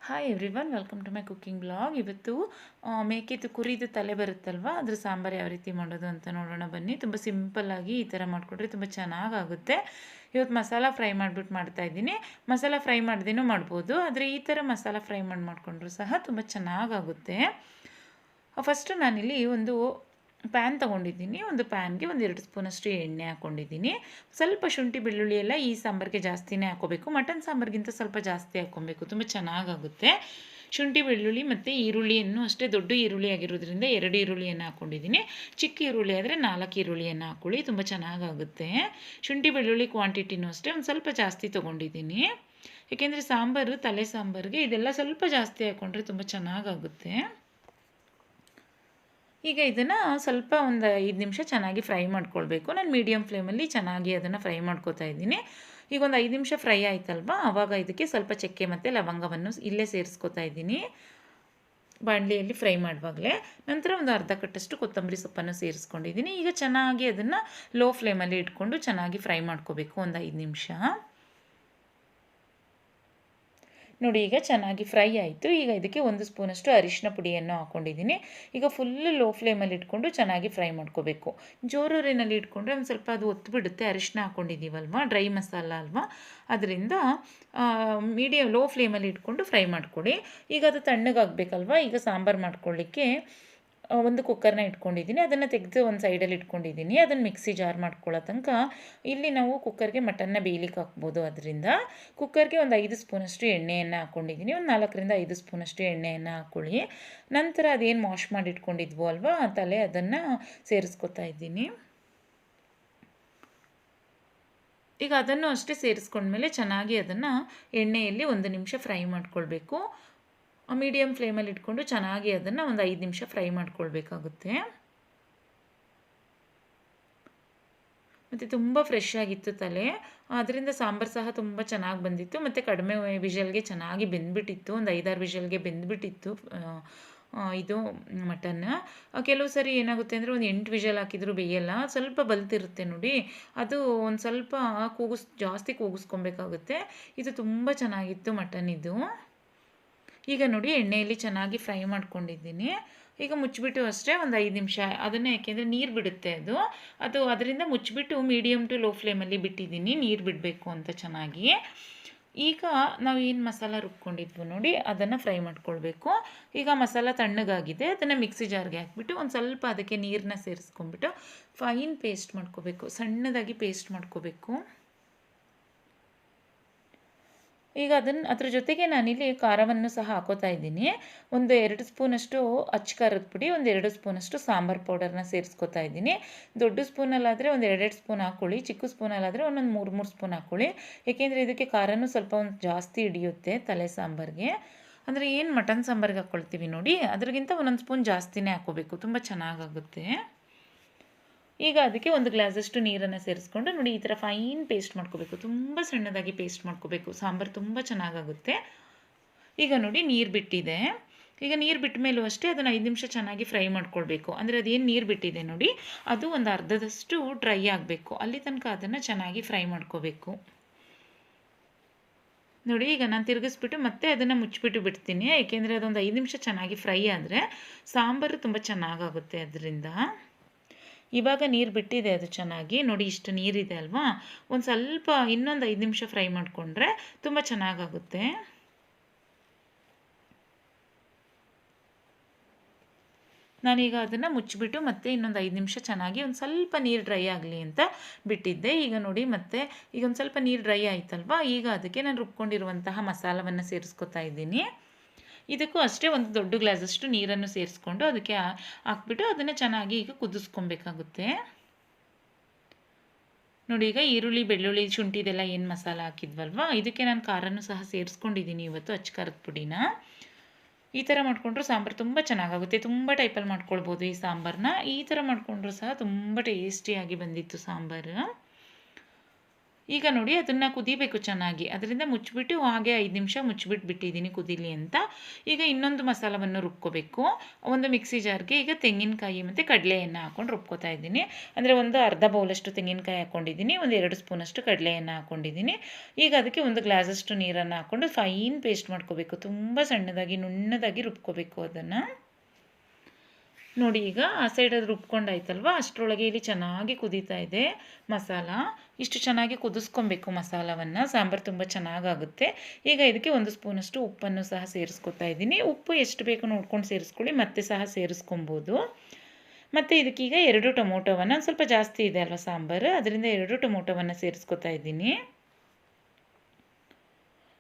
Hi everyone, welcome to my cooking blog. ಇವತ್ತು ಮೇಕೆದು ಕುರಿದು ತಲೆ ಬರುತ್ತಲ್ವ, ಅದ್ರ ಸಾಂಬಾರು ಯಾವ ರೀತಿ ಮಾಡೋದು ಅಂತ ನೋಡೋಣ ಬನ್ನಿ. ತುಂಬ ಸಿಂಪಲ್ಲಾಗಿ ಈ ಥರ ಮಾಡಿಕೊಟ್ರೆ ತುಂಬ ಚೆನ್ನಾಗಾಗುತ್ತೆ. ಇವತ್ತು ಮಸಾಲ ಫ್ರೈ ಮಾಡಿಬಿಟ್ಟು ಮಾಡ್ತಾಯಿದ್ದೀನಿ. ಮಸಾಲ ಫ್ರೈ ಮಾಡ್ದೇನೂ ಮಾಡ್ಬೋದು, ಆದರೆ ಈ ಥರ ಮಸಾಲ ಫ್ರೈ ಮಾಡಿಕೊಂಡ್ರು ಸಹ ತುಂಬ ಚೆನ್ನಾಗಾಗುತ್ತೆ. ಫಸ್ಟು ನಾನಿಲ್ಲಿ ಒಂದು ಪ್ಯಾನ್ ತೊಗೊಂಡಿದ್ದೀನಿ. ಒಂದು ಪ್ಯಾನ್ಗೆ ಒಂದು 2 ಸ್ಪೂನಷ್ಟು ಎಣ್ಣೆ ಹಾಕ್ಕೊಂಡಿದ್ದೀನಿ. ಸ್ವಲ್ಪ ಶುಂಠಿ ಬೆಳ್ಳುಳ್ಳಿ ಎಲ್ಲ ಈ ಸಾಂಬಾರಿಗೆ ಜಾಸ್ತಿನೇ ಹಾಕ್ಕೋಬೇಕು. ಮಟನ್ ಸಾಂಬಾರಿಗಿಂತ ಸ್ವಲ್ಪ ಜಾಸ್ತಿ ಹಾಕ್ಕೊಬೇಕು, ತುಂಬ ಚೆನ್ನಾಗಾಗುತ್ತೆ. ಶುಂಠಿ ಬೆಳ್ಳುಳ್ಳಿ ಮತ್ತು ಈರುಳ್ಳಿಯನ್ನು ಅಷ್ಟೇ, ದೊಡ್ಡ ಈರುಳ್ಳಿ ಆಗಿರೋದ್ರಿಂದ 2 ಈರುಳ್ಳಿಯನ್ನು ಹಾಕ್ಕೊಂಡಿದ್ದೀನಿ. ಚಿಕ್ಕ ಈರುಳ್ಳಿ ಆದರೆ 4 ಈರುಳ್ಳಿಯನ್ನು ಹಾಕ್ಕೊಳ್ಳಿ, ತುಂಬ ಚೆನ್ನಾಗಾಗುತ್ತೆ. ಶುಂಠಿ ಬೆಳ್ಳುಳ್ಳಿ ಕ್ವಾಂಟಿಟಿನೂ ಅಷ್ಟೇ ಒಂದು ಸ್ವಲ್ಪ ಜಾಸ್ತಿ ತೊಗೊಂಡಿದ್ದೀನಿ. ಏಕೆಂದರೆ ಸಾಂಬಾರು, ತಲೆ ಸಾಂಬಾರಿಗೆ ಇದೆಲ್ಲ ಸ್ವಲ್ಪ ಜಾಸ್ತಿ ಹಾಕ್ಕೊಂಡ್ರೆ ತುಂಬ ಚೆನ್ನಾಗಾಗುತ್ತೆ. ಈಗ ಇದನ್ನು ಸ್ವಲ್ಪ ಒಂದು 5 ನಿಮಿಷ ಚೆನ್ನಾಗಿ ಫ್ರೈ ಮಾಡ್ಕೊಳ್ಬೇಕು. ನಾನು ಮೀಡಿಯಮ್ ಫ್ಲೇಮಲ್ಲಿ ಚೆನ್ನಾಗಿ ಅದನ್ನು ಫ್ರೈ ಮಾಡ್ಕೊತಾ ಇದ್ದೀನಿ. ಈಗ ಒಂದು 5 ನಿಮಿಷ ಫ್ರೈ ಆಯ್ತಲ್ವ, ಆವಾಗ ಇದಕ್ಕೆ ಸ್ವಲ್ಪ ಚಕ್ಕೆ ಮತ್ತು ಲವಂಗವನ್ನು ಇಲ್ಲೇ ಸೇರಿಸ್ಕೊತಾ ಇದ್ದೀನಿ, ಬಾಣಲಿಯಲ್ಲಿ ಫ್ರೈ ಮಾಡುವಾಗಲೇ. ನಂತರ ಒಂದು ಅರ್ಧ ಕಟ್ಟಷ್ಟು ಕೊತ್ತಂಬರಿ ಸೊಪ್ಪನ್ನು ಸೇರಿಸ್ಕೊಂಡಿದ್ದೀನಿ. ಈಗ ಚೆನ್ನಾಗಿ ಅದನ್ನು ಲೋ ಫ್ಲೇಮಲ್ಲಿ ಇಟ್ಕೊಂಡು ಚೆನ್ನಾಗಿ ಫ್ರೈ ಮಾಡ್ಕೋಬೇಕು ಒಂದು 5 ನಿಮಿಷ. ನೋಡಿ, ಈಗ ಚೆನ್ನಾಗಿ ಫ್ರೈ ಆಯಿತು. ಈಗ ಇದಕ್ಕೆ 1 ಸ್ಪೂನಷ್ಟು ಅರಿಶಿನ ಪುಡಿಯನ್ನು ಹಾಕ್ಕೊಂಡಿದ್ದೀನಿ. ಈಗ ಫುಲ್ಲು ಲೋ ಫ್ಲೇಮಲ್ಲಿ ಇಟ್ಕೊಂಡು ಚೆನ್ನಾಗಿ ಫ್ರೈ ಮಾಡ್ಕೋಬೇಕು. ಜೋರೂರಿನಲ್ಲಿ ಇಟ್ಕೊಂಡ್ರೆ ಒಂದು ಸ್ವಲ್ಪ ಅದು ಒತ್ತಿಬಿಡುತ್ತೆ, ಅರಿಶಿನ ಹಾಕ್ಕೊಂಡಿದ್ದೀವಲ್ವ, ಡ್ರೈ ಮಸಾಲ ಅಲ್ವಾ, ಅದರಿಂದ ಲೋ ಫ್ಲೇಮಲ್ಲಿ ಇಟ್ಕೊಂಡು ಫ್ರೈ ಮಾಡ್ಕೊಳ್ಳಿ. ಈಗ ಅದು ತಣ್ಣಗಾಗಬೇಕಲ್ವ. ಈಗ ಸಾಂಬಾರು ಮಾಡ್ಕೊಳ್ಳಿಕ್ಕೆ ಒಂದು ಕುಕ್ಕರ್ನ ಇಟ್ಕೊಂಡಿದ್ದೀನಿ. ಅದನ್ನು ತೆಗೆದು ಒಂದು ಸೈಡಲ್ಲಿ ಇಟ್ಕೊಂಡಿದ್ದೀನಿ. ಅದನ್ನು ಮಿಕ್ಸಿ ಜಾರ್ ಮಾಡ್ಕೊಳ್ಳೋ ತನಕ ಇಲ್ಲಿ ನಾವು ಕುಕ್ಕರ್ಗೆ ಮಟನ್ನ ಬೇಯಲಿಕ್ಕೆ ಹಾಕ್ಬೋದು. ಅದರಿಂದ ಕುಕ್ಕರ್ಗೆ ಒಂದು 5 ಸ್ಪೂನಷ್ಟು ಎಣ್ಣೆಯನ್ನು ಹಾಕ್ಕೊಂಡಿದ್ದೀನಿ. ಒಂದು 4ರಿಂದ 5 ಸ್ಪೂನಷ್ಟು ಎಣ್ಣೆಯನ್ನು ಹಾಕ್ಕೊಳ್ಳಿ. ನಂತರ ಅದೇನು ವಾಶ್ ಮಾಡಿ ಇಟ್ಕೊಂಡಿದ್ವೋ ಅಲ್ವಾ ತಲೆ, ಅದನ್ನು ಸೇರಿಸ್ಕೊತಾ ಇದ್ದೀನಿ. ಈಗ ಅದನ್ನು ಅಷ್ಟೇ ಸೇರಿಸ್ಕೊಂಡ್ಮೇಲೆ ಚೆನ್ನಾಗಿ ಅದನ್ನು ಎಣ್ಣೆಯಲ್ಲಿ 1 ನಿಮಿಷ ಫ್ರೈ ಮಾಡ್ಕೊಳ್ಬೇಕು. ಮೀಡಿಯಮ್ ಫ್ಲೇಮಲ್ಲಿ ಇಟ್ಕೊಂಡು ಚೆನ್ನಾಗಿ ಅದನ್ನು ಒಂದು 5 ನಿಮಿಷ ಫ್ರೈ ಮಾಡ್ಕೊಳ್ಬೇಕಾಗುತ್ತೆ. ಮತ್ತು ತುಂಬ ಫ್ರೆಶ್ ಆಗಿತ್ತು ತಲೆ, ಅದರಿಂದ ಸಾಂಬಾರು ಸಹ ತುಂಬ ಚೆನ್ನಾಗಿ ಬಂದಿತ್ತು. ಮತ್ತು ಕಡಿಮೆ ವಿಷಲ್ಗೆ ಚೆನ್ನಾಗಿ ಬೆಂದ್ಬಿಟ್ಟಿತ್ತು, ಒಂದು 5-6 ವಿಷಲ್ಗೆ ಬೆಂದ್ಬಿಟ್ಟಿತ್ತು ಇದು ಮಟನ್. ಕೆಲವು ಸರಿ ಏನಾಗುತ್ತೆ ಅಂದರೆ ಒಂದು 8 ವಿಷಲ್ ಹಾಕಿದರೂ ಬೇಯಲ್ಲ, ಸ್ವಲ್ಪ ಬಲ್ತಿರುತ್ತೆ ನೋಡಿ, ಅದು ಒಂದು ಸ್ವಲ್ಪ ಜಾಸ್ತಿ ಕೂಗಿಸ್ಕೊಬೇಕಾಗುತ್ತೆ. ಇದು ತುಂಬ ಚೆನ್ನಾಗಿತ್ತು ಮಟನ್ ಇದು. ಈಗ ನೋಡಿ, ಎಣ್ಣೆಯಲ್ಲಿ ಚೆನ್ನಾಗಿ ಫ್ರೈ ಮಾಡ್ಕೊಂಡಿದ್ದೀನಿ. ಈಗ ಮುಚ್ಚಿಬಿಟ್ಟು ಅಷ್ಟೇ ಒಂದು 5 ನಿಮಿಷ ಅದನ್ನು, ಯಾಕೆಂದರೆ ನೀರು ಬಿಡುತ್ತೆ ಅದು ಅದರಿಂದ ಮುಚ್ಚಿಬಿಟ್ಟು ಮೀಡಿಯಮ್ ಟು ಲೋ ಫ್ಲೇಮಲ್ಲಿ ಬಿಟ್ಟಿದ್ದೀನಿ, ನೀರು ಬಿಡಬೇಕು ಅಂತ ಚೆನ್ನಾಗಿ. ಈಗ ನಾವು ಏನು ಮಸಾಲ ರುಬ್ಕೊಂಡಿದ್ವು ನೋಡಿ, ಅದನ್ನು ಫ್ರೈ ಮಾಡ್ಕೊಳ್ಬೇಕು. ಈಗ ಮಸಾಲ ತಣ್ಣಗಾಗಿದೆ, ಅದನ್ನು ಮಿಕ್ಸಿ ಜಾರ್ಗೆ ಹಾಕ್ಬಿಟ್ಟು ಒಂದು ಸ್ವಲ್ಪ ಅದಕ್ಕೆ ನೀರನ್ನ ಸೇರಿಸ್ಕೊಂಡ್ಬಿಟ್ಟು ಫೈನ್ ಪೇಸ್ಟ್ ಮಾಡ್ಕೋಬೇಕು, ಸಣ್ಣದಾಗಿ ಪೇಸ್ಟ್ ಮಾಡ್ಕೋಬೇಕು. ಈಗ ಅದ್ರ ಜೊತೆಗೆ ನಾನಿಲ್ಲಿ ಖಾರವನ್ನು ಸಹ ಹಾಕೋತಾ ಇದ್ದೀನಿ. ಒಂದು 2 ಸ್ಪೂನಷ್ಟು ಅಚ್ಚ ಖಾರದ ಪುಡಿ, ಒಂದು 2 ಸ್ಪೂನಷ್ಟು ಸಾಂಬಾರು ಪೌಡರ್ನ ಸೇರಿಸ್ಕೊತಾ ಇದ್ದೀನಿ. ದೊಡ್ಡ ಸ್ಪೂನಲ್ಲಾದರೆ ಒಂದು 2 ಸ್ಪೂನ್ ಹಾಕ್ಕೊಳ್ಳಿ, ಚಿಕ್ಕ ಸ್ಪೂನಲ್ಲಾದರೆ ಒಂದೊಂದು 3 ಸ್ಪೂನ್ ಹಾಕ್ಕೊಳ್ಳಿ. ಏಕೆಂದರೆ ಇದಕ್ಕೆ ಖಾರನೂ ಸ್ವಲ್ಪ ಒಂದು ಜಾಸ್ತಿ ಹಿಡಿಯುತ್ತೆ ತಲೆ ಸಾಂಬಾರಿಗೆ. ಅಂದರೆ ಏನು ಮಟನ್ ಸಾಂಬಾರಿಗೆ ಹಾಕ್ಕೊಳ್ತೀವಿ ನೋಡಿ, ಅದರಿಗಿಂತ ಒಂದೊಂದು ಸ್ಪೂನ್ ಜಾಸ್ತಿನೇ ಹಾಕ್ಕೋಬೇಕು, ತುಂಬ ಚೆನ್ನಾಗಾಗುತ್ತೆ. ಈಗ ಅದಕ್ಕೆ 1 ಗ್ಲಾಸಷ್ಟು ನೀರನ್ನು ಸೇರಿಸ್ಕೊಂಡು ನೋಡಿ, ಈ ಥರ ಫೈನ್ ಪೇಸ್ಟ್ ಮಾಡ್ಕೋಬೇಕು, ತುಂಬ ಸಣ್ಣದಾಗಿ ಪೇಸ್ಟ್ ಮಾಡ್ಕೋಬೇಕು, ಸಾಂಬಾರು ತುಂಬ ಚೆನ್ನಾಗಾಗುತ್ತೆ. ಈಗ ನೋಡಿ, ನೀರು ಬಿಟ್ಟಿದೆ. ಈಗ ನೀರು ಬಿಟ್ಟ ಮೇಲೂ ಅಷ್ಟೇ ಅದನ್ನು 5 ನಿಮಿಷ ಚೆನ್ನಾಗಿ ಫ್ರೈ ಮಾಡ್ಕೊಳ್ಬೇಕು. ಅಂದರೆ ಅದೇನು ನೀರು ಬಿಟ್ಟಿದೆ ನೋಡಿ, ಅದು ಒಂದು ಅರ್ಧದಷ್ಟು ಡ್ರೈ ಆಗಬೇಕು, ಅಲ್ಲಿ ತನಕ ಅದನ್ನು ಚೆನ್ನಾಗಿ ಫ್ರೈ ಮಾಡ್ಕೋಬೇಕು. ನೋಡಿ, ಈಗ ನಾನು ತಿರುಗಿಸ್ಬಿಟ್ಟು ಮತ್ತೆ ಅದನ್ನು ಮುಚ್ಚಿಬಿಟ್ಟು ಬಿಡ್ತೀನಿ, ಏಕೆಂದರೆ ಅದೊಂದು 5 ನಿಮಿಷ ಚೆನ್ನಾಗಿ ಫ್ರೈ ಆದರೆ ಸಾಂಬಾರು ತುಂಬ ಚೆನ್ನಾಗಾಗುತ್ತೆ ಅದರಿಂದ. ಇವಾಗ ನೀರು ಬಿಟ್ಟಿದೆ ಅದು ಚೆನ್ನಾಗಿ, ನೋಡಿ ಇಷ್ಟು ನೀರಿದೆ ಅಲ್ವಾ, ಒಂದು ಸ್ವಲ್ಪ ಇನ್ನೊಂದು 5 ನಿಮಿಷ ಫ್ರೈ ಮಾಡಿಕೊಂಡ್ರೆ ತುಂಬ ಚೆನ್ನಾಗಾಗುತ್ತೆ. ನಾನೀಗ ಅದನ್ನು ಮುಚ್ಚಿಬಿಟ್ಟು ಮತ್ತೆ ಇನ್ನೊಂದು 5 ನಿಮಿಷ ಚೆನ್ನಾಗಿ ಒಂದು ಸ್ವಲ್ಪ ನೀರು ಡ್ರೈ ಆಗಲಿ ಅಂತ ಬಿಟ್ಟಿದ್ದೆ. ಈಗ ನೋಡಿ, ಮತ್ತೆ ಈಗ ಒಂದು ಸ್ವಲ್ಪ ನೀರು ಡ್ರೈ ಆಯ್ತಲ್ವಾ, ಈಗ ಅದಕ್ಕೆ ನಾನು ರುಬ್ಕೊಂಡಿರುವಂತಹ ಮಸಾಲವನ್ನು ಸೇರಿಸ್ಕೊತಾ ಇದ್ದೀನಿ. ಇದಕ್ಕೂ ಅಷ್ಟೇ ಒಂದು ದೊಡ್ಡ ಗ್ಲಾಸಷ್ಟು ನೀರನ್ನು ಸೇರಿಸ್ಕೊಂಡು ಅದಕ್ಕೆ ಹಾಕ್ಬಿಟ್ಟು ಅದನ್ನು ಚೆನ್ನಾಗಿ ಈಗ ಕುದಿಸ್ಕೊಬೇಕಾಗುತ್ತೆ. ನೋಡಿ, ಈಗ ಈರುಳ್ಳಿ, ಬೆಳ್ಳುಳ್ಳಿ, ಶುಂಠಿದೆಲ್ಲ ಏನು ಮಸಾಲ ಹಾಕಿದ್ವಲ್ವ, ಇದಕ್ಕೆ ನಾನು ಖಾರನೂ ಸಹ ಸೇರಿಸ್ಕೊಂಡಿದ್ದೀನಿ ಇವತ್ತು, ಅಚ್ಚ ಖಾರದ ಪುಡಿನ. ಈ ಥರ ಮಾಡಿಕೊಂಡ್ರು ಸಾಂಬಾರು ತುಂಬ ಚೆನ್ನಾಗಾಗುತ್ತೆ. ತುಂಬ ಟೈಪಲ್ಲಿ ಮಾಡ್ಕೊಳ್ಬೋದು ಈ ಸಾಂಬಾರನ್ನ. ಈ ಥರ ಮಾಡಿಕೊಂಡ್ರು ಸಹ ತುಂಬ ಟೇಸ್ಟಿಯಾಗಿ ಬಂದಿತ್ತು ಸಾಂಬಾರು. ಈಗ ನೋಡಿ ಅದನ್ನು ಕುದಿಬೇಕು ಚೆನ್ನಾಗಿ. ಅದರಿಂದ ಮುಚ್ಚಿಬಿಟ್ಟು ಹಾಗೆ 5 ನಿಮಿಷ ಮುಚ್ಚಿಬಿಟ್ಟು ಬಿಟ್ಟಿದ್ದೀನಿ ಕುದೀಲಿ ಅಂತ. ಈಗ ಇನ್ನೊಂದು ಮಸಾಲವನ್ನು ರುಬ್ಕೋಬೇಕು. ಒಂದು ಮಿಕ್ಸಿ ಜಾರ್ಗೆ ಈಗ ತೆಂಗಿನಕಾಯಿ ಮತ್ತು ಕಡಲೆ ಎಣ್ಣೆ ಹಾಕ್ಕೊಂಡು ರುಬ್ಕೋತಾ ಇದ್ದೀನಿ. ಅಂದರೆ ಒಂದು ಅರ್ಧ ಬೌಲಷ್ಟು ತೆಂಗಿನಕಾಯಿ ಹಾಕ್ಕೊಂಡಿದ್ದೀನಿ, ಒಂದು 2 ಸ್ಪೂನಷ್ಟು ಕಡಲೆ ಎಣ್ಣೆ ಹಾಕ್ಕೊಂಡಿದ್ದೀನಿ. ಈಗ ಅದಕ್ಕೆ ಒಂದು ಗ್ಲಾಸಷ್ಟು ನೀರನ್ನು ಹಾಕ್ಕೊಂಡು ಫೈನ್ ಪೇಸ್ಟ್ ಮಾಡ್ಕೋಬೇಕು. ತುಂಬ ಸಣ್ಣದಾಗಿ ನುಣ್ಣದಾಗಿ ರುಬ್ಕೋಬೇಕು ಅದನ್ನು. ನೋಡಿ ಈಗ ಆ ಸೈಡ್ ಅದು ರುಬ್ಕೊಂಡಾಯ್ತಲ್ವ, ಅಷ್ಟರೊಳಗೆ ಇಲ್ಲಿ ಚೆನ್ನಾಗಿ ಕುದೀತಾ ಇದೆ ಮಸಾಲ. ಇಷ್ಟು ಚೆನ್ನಾಗಿ ಕುದಿಸ್ಕೊಬೇಕು ಮಸಾಲವನ್ನು, ಸಾಂಬಾರು ತುಂಬ ಚೆನ್ನಾಗಾಗುತ್ತೆ. ಈಗ ಇದಕ್ಕೆ 1 ಸ್ಪೂನಷ್ಟು ಉಪ್ಪನ್ನು ಸಹ ಸೇರಿಸ್ಕೊತಾ ಇದ್ದೀನಿ. ಉಪ್ಪು ಎಷ್ಟು ಬೇಕು ನೋಡ್ಕೊಂಡು ಸೇರಿಸ್ಕೊಳ್ಳಿ, ಮತ್ತೆ ಸಹ ಸೇರಿಸ್ಕೊಬೋದು. ಮತ್ತು ಇದಕ್ಕೀಗ 2 ಟೊಮೊಟೊವನ್ನು, ಸ್ವಲ್ಪ ಜಾಸ್ತಿ ಇದೆ ಅಲ್ವ ಸಾಂಬಾರು, ಅದರಿಂದ 2 ಟೊಮೊಟೊವನ್ನು ಸೇರಿಸ್ಕೊತಾ ಇದ್ದೀನಿ.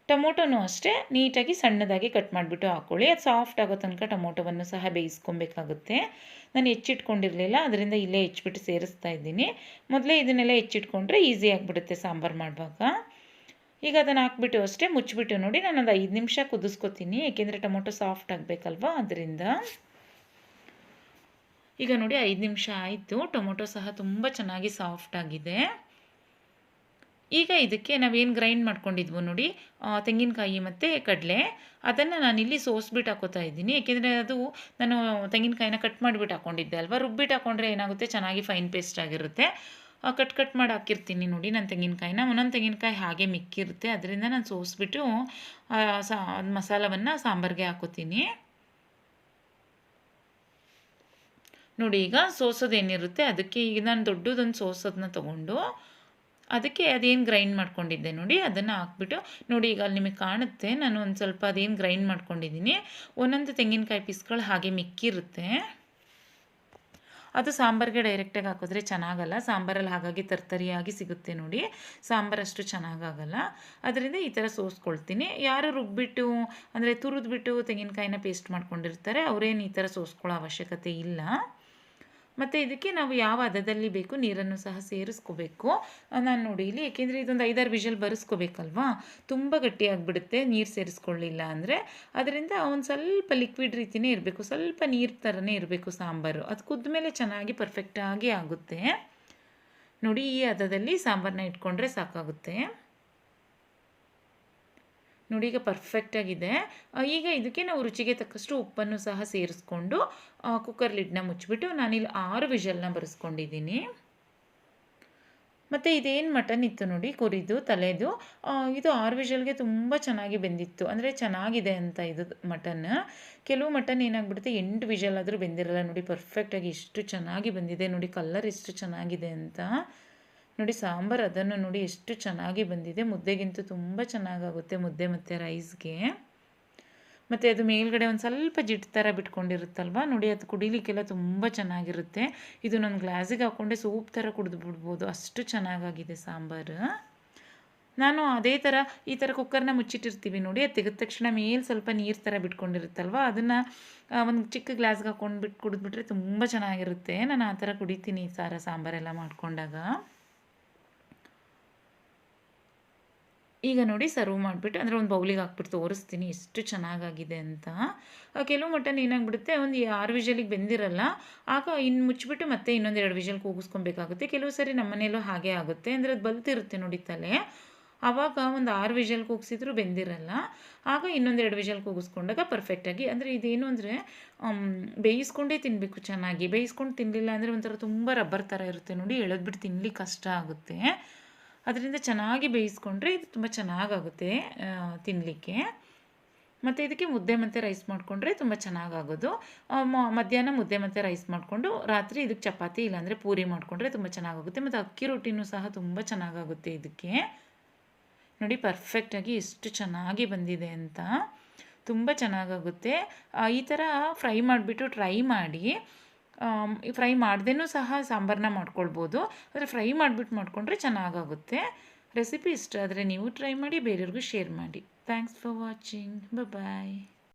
ಟೊಮೊಟೊನೂ ಅಷ್ಟೇ ನೀಟಾಗಿ ಸಣ್ಣದಾಗಿ ಕಟ್ ಮಾಡಿಬಿಟ್ಟು ಹಾಕ್ಕೊಳ್ಳಿ. ಅದು ಸಾಫ್ಟ್ ಆಗೋ ತನಕ ಟೊಮೊಟೊವನ್ನು ಸಹ ಬೇಯಿಸ್ಕೊಬೇಕಾಗುತ್ತೆ. ನಾನು ಹೆಚ್ಚಿಟ್ಕೊಂಡಿರಲಿಲ್ಲ, ಅದರಿಂದ ಇಲ್ಲೇ ಹೆಚ್ಚಿಬಿಟ್ಟು ಸೇರಿಸ್ತಾ ಇದ್ದೀನಿ. ಮೊದಲೇ ಇದನ್ನೆಲ್ಲ ಹೆಚ್ಚಿಟ್ಕೊಂಡ್ರೆ ಈಸಿ ಆಗಿಬಿಡುತ್ತೆ ಸಾಂಬಾರು ಮಾಡುವಾಗ. ಈಗ ಅದನ್ನು ಹಾಕ್ಬಿಟ್ಟು ಅಷ್ಟೇ ಮುಚ್ಚಿಬಿಟ್ಟು ನೋಡಿ ನಾನೊಂದು 5 ನಿಮಿಷ ಕುದಿಸ್ಕೊತೀನಿ, ಏಕೆಂದರೆ ಟೊಮೊಟೊ ಸಾಫ್ಟ್ ಆಗಬೇಕಲ್ವ ಅದರಿಂದ. ಈಗ ನೋಡಿ 5 ನಿಮಿಷ ಆಯಿತು, ಟೊಮೊಟೊ ಸಹ ತುಂಬ ಚೆನ್ನಾಗಿ ಸಾಫ್ಟ್ ಆಗಿದೆ. ಈಗ ಇದಕ್ಕೆ ನಾವೇನು ಗ್ರೈಂಡ್ ಮಾಡ್ಕೊಂಡಿದ್ವು ನೋಡಿ ತೆಂಗಿನಕಾಯಿ ಮತ್ತು ಕಡಲೆ, ಅದನ್ನು ನಾನಿಲ್ಲಿ ಸೋಸ್ಬಿಟ್ಟು ಹಾಕೋತಾ ಇದ್ದೀನಿ. ಏಕೆಂದರೆ ಅದು ನಾನು ತೆಂಗಿನಕಾಯಿನ ಕಟ್ ಮಾಡಿಬಿಟ್ಟು ಹಾಕ್ಕೊಂಡಿದ್ದೆ ಅಲ್ವಾ, ರುಬ್ಬಿಟ್ಟು ಹಾಕ್ಕೊಂಡ್ರೆ ಏನಾಗುತ್ತೆ ಚೆನ್ನಾಗಿ ಫೈನ್ ಪೇಸ್ಟ್ ಆಗಿರುತ್ತೆ. ಕಟ್ ಮಾಡಿ ಹಾಕಿರ್ತೀನಿ ನೋಡಿ ನಾನು ತೆಂಗಿನಕಾಯಿನ, ಒಂದೊಂದು ತೆಂಗಿನಕಾಯಿ ಹಾಗೆ ಮಿಕ್ಕಿರುತ್ತೆ, ಅದರಿಂದ ನಾನು ಸೋಸ್ಬಿಟ್ಟು ಮಸಾಲವನ್ನು ಸಾಂಬಾರಿಗೆ ಹಾಕೋತೀನಿ. ನೋಡಿ ಈಗ ಸೋಸೋದೇನಿರುತ್ತೆ ಅದಕ್ಕೆ ಈಗ ನಾನು ದೊಡ್ಡದೊಂದು ಸೋಸೋದನ್ನ ತೊಗೊಂಡು ಅದಕ್ಕೆ ಅದೇನು ಗ್ರೈಂಡ್ ಮಾಡ್ಕೊಂಡಿದ್ದೆ ನೋಡಿ ಅದನ್ನು ಹಾಕ್ಬಿಟ್ಟು ನೋಡಿ, ಈಗ ಅಲ್ಲಿ ನಿಮಗೆ ಕಾಣುತ್ತೆ ನಾನು ಒಂದು ಸ್ವಲ್ಪ ಅದೇನು ಗ್ರೈಂಡ್ ಮಾಡ್ಕೊಂಡಿದ್ದೀನಿ, ಒಂದೊಂದು ತೆಂಗಿನಕಾಯಿ ಪೀಸ್ಗಳು ಹಾಗೆ ಮಿಕ್ಕಿರುತ್ತೆ. ಅದು ಸಾಂಬಾರಿಗೆ ಡೈರೆಕ್ಟಾಗಿ ಹಾಕಿದ್ರೆ ಚೆನ್ನಾಗಲ್ಲ, ಸಾಂಬಾರಲ್ಲಿ ಹಾಗಾಗಿ ತರ್ತರಿಯಾಗಿ ಸಿಗುತ್ತೆ ನೋಡಿ, ಸಾಂಬಾರಷ್ಟು ಚೆನ್ನಾಗಾಗಲ್ಲ. ಅದರಿಂದ ಈ ಥರ ಸೋಸ್ಕೊಳ್ತೀನಿ. ಯಾರು ರುಬ್ಬಿಟ್ಟು ಅಂದರೆ ತುರಿದ್ಬಿಟ್ಟು ತೆಂಗಿನಕಾಯಿನ ಪೇಸ್ಟ್ ಮಾಡ್ಕೊಂಡಿರ್ತಾರೆ ಅವರೇನು ಈ ಥರ ಸೋಸ್ಕೊಳ್ಳೋ ಅವಶ್ಯಕತೆ ಇಲ್ಲ. ಮತ್ತು ಇದಕ್ಕೆ ನಾವು ಯಾವ ಹದದಲ್ಲಿ ಬೇಕು ನೀರನ್ನು ಸಹ ಸೇರಿಸ್ಕೋಬೇಕು. ನಾನು ನೋಡಿ ಇಲ್ಲಿ, ಏಕೆಂದರೆ ಇದೊಂದು 5-6 ವಿಷಲ್ ಬರೆಸ್ಕೋಬೇಕಲ್ವಾ, ತುಂಬ ಗಟ್ಟಿಯಾಗಿಬಿಡುತ್ತೆ ನೀರು ಸೇರಿಸ್ಕೊಳ್ಳಿಲ್ಲ ಅಂದರೆ. ಅದರಿಂದ ಒಂದು ಸ್ವಲ್ಪ ಲಿಕ್ವಿಡ್ ರೀತಿಯೇ ಇರಬೇಕು, ಸ್ವಲ್ಪ ನೀರು ಥರನೇ ಇರಬೇಕು ಸಾಂಬಾರು. ಅದು ಕುದ್ದ ಮೇಲೆ ಚೆನ್ನಾಗಿ ಪರ್ಫೆಕ್ಟಾಗಿ ಆಗುತ್ತೆ. ನೋಡಿ ಈ ಹದದಲ್ಲಿ ಸಾಂಬಾರನ್ನ ಇಟ್ಕೊಂಡ್ರೆ ಸಾಕಾಗುತ್ತೆ. ನೋಡಿ ಈಗ ಪರ್ಫೆಕ್ಟಾಗಿದೆ. ಈಗ ಇದಕ್ಕೆ ನಾವು ರುಚಿಗೆ ತಕ್ಕಷ್ಟು ಉಪ್ಪನ್ನು ಸಹ ಸೇರಿಸ್ಕೊಂಡು ಕುಕ್ಕರ್ ಲಿಡ್ನ ಮುಚ್ಚಿಬಿಟ್ಟು ನಾನಿಲ್ಲಿ 6 ವಿಷಲ್ನ ಬರೆಸ್ಕೊಂಡಿದ್ದೀನಿ. ಮತ್ತು ಇದೇನು ಮಟನ್ ಇತ್ತು ನೋಡಿ ಕುರಿದು ತಲೆದು, ಇದು 6 ವಿಷಲ್ಗೆ ತುಂಬ ಚೆನ್ನಾಗಿ ಬೆಂದಿತ್ತು, ಅಂದರೆ ಚೆನ್ನಾಗಿದೆ ಅಂತ ಇದು ಮಟನ್. ಕೆಲವು ಮಟನ್ ಏನಾಗ್ಬಿಡುತ್ತೆ 8 ವಿಷಲ್ ಆದರೂ ಬೆಂದಿರಲ್ಲ. ನೋಡಿ ಪರ್ಫೆಕ್ಟಾಗಿ ಎಷ್ಟು ಚೆನ್ನಾಗಿ ಬಂದಿದೆ ನೋಡಿ, ಕಲರ್ ಎಷ್ಟು ಚೆನ್ನಾಗಿದೆ ಅಂತ ನೋಡಿ. ಸಾಂಬಾರು ಅದನ್ನು ನೋಡಿ ಎಷ್ಟು ಚೆನ್ನಾಗಿ ಬಂದಿದೆ, ಮುದ್ದೆಗಿಂತೂ ತುಂಬ ಚೆನ್ನಾಗಾಗುತ್ತೆ ಮುದ್ದೆ ಮತ್ತು ರೈಸ್ಗೆ. ಮತ್ತು ಅದು ಮೇಲ್ಗಡೆ ಒಂದು ಸ್ವಲ್ಪ ಜಿಡ್ಡು ಥರ ಬಿಟ್ಕೊಂಡಿರುತ್ತಲ್ವ ನೋಡಿ, ಅದು ಕುಡಿಲಿಕ್ಕೆಲ್ಲ ತುಂಬ ಚೆನ್ನಾಗಿರುತ್ತೆ. ಇದು ನಾನು ಗ್ಲಾಸಿಗೆ ಹಾಕ್ಕೊಂಡೆ ಸೂಪ್ ಥರ ಕುಡಿದು ಬಿಡ್ಬೋದು, ಅಷ್ಟು ಚೆನ್ನಾಗಾಗಿದೆ ಸಾಂಬಾರು. ನಾನು ಅದೇ ಥರ ಈ ಥರ ಕುಕ್ಕರ್ನ ಮುಚ್ಚಿಟ್ಟಿರ್ತೀವಿ ನೋಡಿ, ಅದು ತೆಗೆದ ತಕ್ಷಣ ಮೇಲೆ ಸ್ವಲ್ಪ ನೀರು ಥರ ಬಿಟ್ಕೊಂಡಿರುತ್ತಲ್ವ, ಅದನ್ನು ಒಂದು ಚಿಕ್ಕ ಗ್ಲಾಸ್ಗೆ ಹಾಕ್ಕೊಂಡ್ಬಿಟ್ಟು ಕುಡಿದ್ಬಿಟ್ರೆ ತುಂಬ ಚೆನ್ನಾಗಿರುತ್ತೆ. ನಾನು ಆ ಥರ ಕುಡಿತೀನಿ ಈ ಥರ ಸಾಂಬಾರೆಲ್ಲ ಮಾಡ್ಕೊಂಡಾಗ. ಈಗ ನೋಡಿ ಸರ್ವ್ ಮಾಡಿಬಿಟ್ಟು ಅಂದರೆ ಒಂದು ಬೌಲಿಗೆ ಹಾಕ್ಬಿಟ್ಟು ತೋರಿಸ್ತೀನಿ ಎಷ್ಟು ಚೆನ್ನಾಗಾಗಿದೆ ಅಂತ. ಕೆಲವು ಮಟನ್ ಏನಾಗ್ಬಿಡುತ್ತೆ ಒಂದು 6 ವಿಷಲಿಗೆ ಬೆಂದಿರಲ್ಲ, ಆಗ ಇನ್ನು ಮುಚ್ಚಿಬಿಟ್ಟು ಮತ್ತೆ ಇನ್ನೊಂದು 2 ವಿಷಲ್ ಕೂಗಿಸ್ಕೊಬೇಕಾಗುತ್ತೆ. ಕೆಲವು ಸರಿ ನಮ್ಮ ಮನೆಯಲ್ಲೂ ಹಾಗೆ ಆಗುತ್ತೆ, ಅಂದರೆ ಅದು ಬಲ್ತಿರುತ್ತೆ ನೋಡಿ ತಲೆ, ಆವಾಗ ಒಂದು 6 ವಿಷಲ್ ಕೂಗಿಸಿದ್ರೂ ಬೆಂದಿರಲ್ಲ, ಆಗ ಇನ್ನೊಂದು 2 ವಿಷಲ್ ಕೂಗಿಸ್ಕೊಂಡಾಗ ಪರ್ಫೆಕ್ಟಾಗಿ. ಅಂದರೆ ಇದೇನು ಅಂದರೆ ಬೇಯಿಸ್ಕೊಂಡೇ ತಿನ್ನಬೇಕು ಚೆನ್ನಾಗಿ, ಬೇಯಿಸ್ಕೊಂಡು ತಿನ್ನಲಿಲ್ಲ ಅಂದರೆ ಒಂಥರ ತುಂಬ ರಬ್ಬರ್ ಥರ ಇರುತ್ತೆ ನೋಡಿ, ಎಳೆದ್ಬಿಟ್ಟು ತಿನ್ನಲಿಕ್ಕೆ ಕಷ್ಟ ಆಗುತ್ತೆ. ಅದರಿಂದ ಚೆನ್ನಾಗಿ ಬೇಯಿಸ್ಕೊಂಡ್ರೆ ಇದು ತುಂಬ ಚೆನ್ನಾಗಾಗುತ್ತೆ ತಿನ್ನಲಿಕ್ಕೆ. ಮತ್ತು ಇದಕ್ಕೆ ಮುದ್ದೆ ಮತ್ತು ರೈಸ್ ಮಾಡಿಕೊಂಡ್ರೆ ತುಂಬ ಚೆನ್ನಾಗಾಗೋದು. ಮಧ್ಯಾಹ್ನ ಮುದ್ದೆ ಮತ್ತು ರೈಸ್ ಮಾಡಿಕೊಂಡು ರಾತ್ರಿ ಇದಕ್ಕೆ ಚಪಾತಿ ಇಲ್ಲಾಂದರೆ ಪೂರಿ ಮಾಡಿಕೊಂಡ್ರೆ ತುಂಬ ಚೆನ್ನಾಗಾಗುತ್ತೆ. ಮತ್ತು ಅಕ್ಕಿ ರೊಟ್ಟಿನೂ ಸಹ ತುಂಬ ಚೆನ್ನಾಗಾಗುತ್ತೆ ಇದಕ್ಕೆ. ನೋಡಿ ಪರ್ಫೆಕ್ಟಾಗಿ ಎಷ್ಟು ಚೆನ್ನಾಗಿ ಬಂದಿದೆ ಅಂತ, ತುಂಬ ಚೆನ್ನಾಗಾಗುತ್ತೆ. ಈ ಥರ ಫ್ರೈ ಮಾಡಿಬಿಟ್ಟು ಟ್ರೈ ಮಾಡಿ. ಫ್ರೈ ಮಾಡ್ದೇನೂ ಸಹ ಸಾಂಬಾರನ್ನ ಮಾಡ್ಕೊಳ್ಬೋದು, ಆದರೆ ಫ್ರೈ ಮಾಡಿಬಿಟ್ಟು ಮಾಡಿಕೊಂಡ್ರೆ ಚೆನ್ನಾಗಾಗುತ್ತೆ. ರೆಸಿಪಿ ಇಷ್ಟ ಆದರೆ ನೀವು ಟ್ರೈ ಮಾಡಿ, ಬೇರೆಯವ್ರಿಗೂ ಶೇರ್ ಮಾಡಿ. Thanks for watching. ಬಾಯ್.